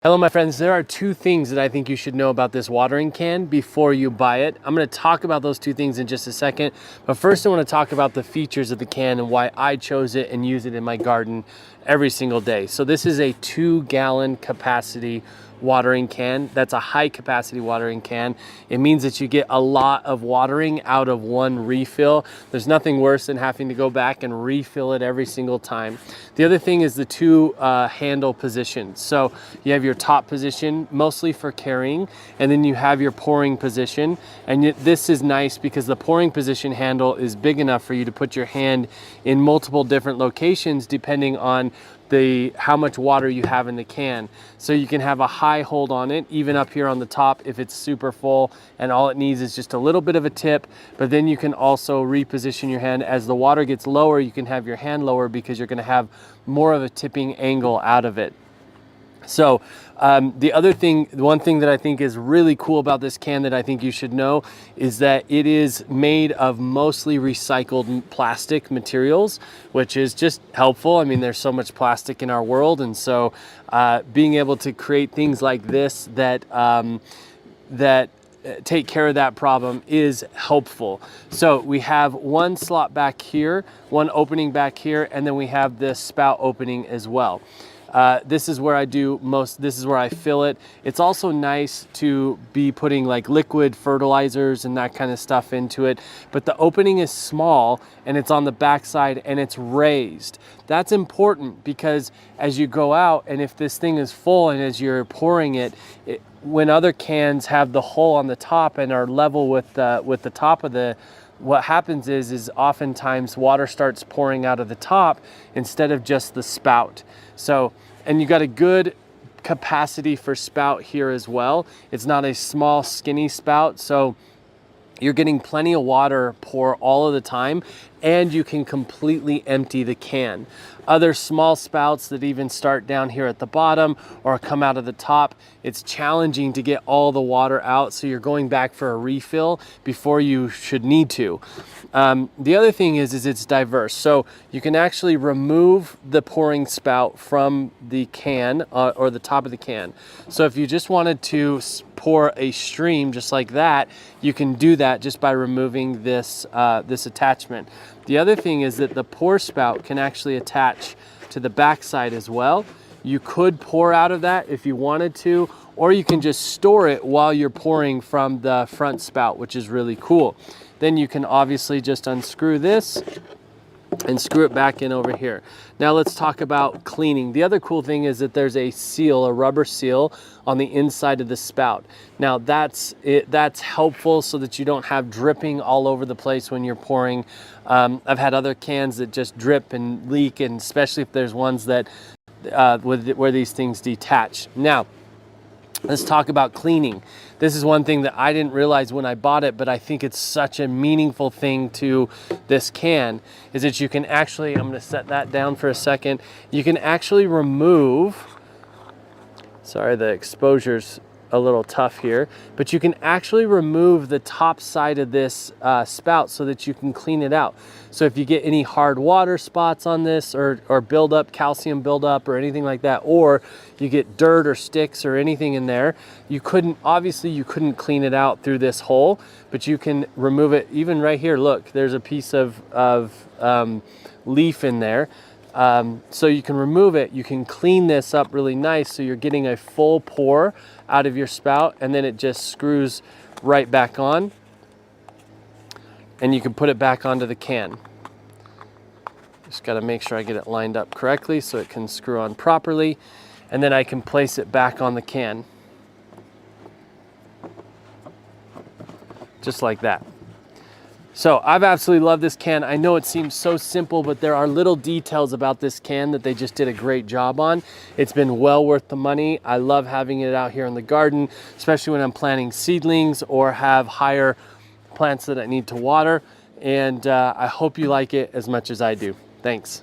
Hello my friends, there are two things that I think you should know about this watering can before you buy it. I'm going to talk about those two things in just a second, but first I want to talk about the features of the can and why I chose it and use it in my garden every single day. So this is a 2-gallon capacity watering can. That's a high capacity watering can. It means that you get a lot of watering out of one refill. There's nothing worse than having to go back and refill it every single time. The other thing is the two handle positions. So you have your top position mostly for carrying, and then you have your pouring position. And this is nice because the pouring position handle is big enough for you to put your hand in multiple different locations depending on how much water you have in the can. So you can have a high hold on it, even up here on the top if it's super full, and all it needs is just a little bit of a tip. But then you can also reposition your hand. As the water gets lower, you can have your hand lower because you're going to have more of a tipping angle out of it. So the one thing that I think is really cool about this can that I think you should know is that it is made of mostly recycled plastic materials, which is just helpful. I mean, there's so much plastic in our world, and so being able to create things like this that take care of that problem is helpful. So we have one slot back here, one opening back here, and then we have this spout opening as well. This is where this is where I fill it. It's also nice to be putting like liquid fertilizers and that kind of stuff into it, but the opening is small and it's on the back side and it's raised. That's important because as you go out and if this thing is full and as you're pouring it, when other cans have the hole on the top and are level with the top of what happens is oftentimes water starts pouring out of the top instead of just the spout. So, and you got a good capacity for spout here as well. It's not a small skinny spout, so you're getting plenty of water pour all of the time, and you can completely empty the can. Other small spouts that even start down here at the bottom or come out of the top, it's challenging to get all the water out, so you're going back for a refill before you should need to. The other thing is it's diverse. So you can actually remove the pouring spout from the can or the top of the can. So if you just wanted to pour a stream just like that, you can do that just by removing this attachment. The other thing is that the pour spout can actually attach to the back side as well. You could pour out of that if you wanted to, or you can just store it while you're pouring from the front spout, which is really cool. Then you can obviously just unscrew this and screw it back in over here. Now let's talk about cleaning. The other cool thing is that there's a seal, a rubber seal on the inside of the spout. Now that's helpful so that you don't have dripping all over the place when you're pouring. I've had other cans that just drip and leak, and especially if there's ones that where these things detach. Now let's talk about cleaning. This is one thing that I didn't realize when I bought it, but I think it's such a meaningful thing to this can, is that you can actually, I'm gonna set that down for a second, you can actually remove, sorry, the exposure's a little tough here, but you can actually remove the top side of this spout so that you can clean it out. So if you get any hard water spots on this or buildup, calcium buildup or anything like that, or you get dirt or sticks or anything in there, obviously you couldn't clean it out through this hole, but you can remove it. Even right here, look, there's a piece of leaf in there. So you can remove it, you can clean this up really nice so you're getting a full pour out of your spout, and then it just screws right back on and you can put it back onto the can. Just got to make sure I get it lined up correctly so it can screw on properly, and then I can place it back on the can just like that. So I've absolutely loved this can. I know it seems so simple, but there are little details about this can that they just did a great job on. It's been well worth the money. I love having it out here in the garden, especially when I'm planting seedlings or have higher plants that I need to water. And I hope you like it as much as I do. Thanks.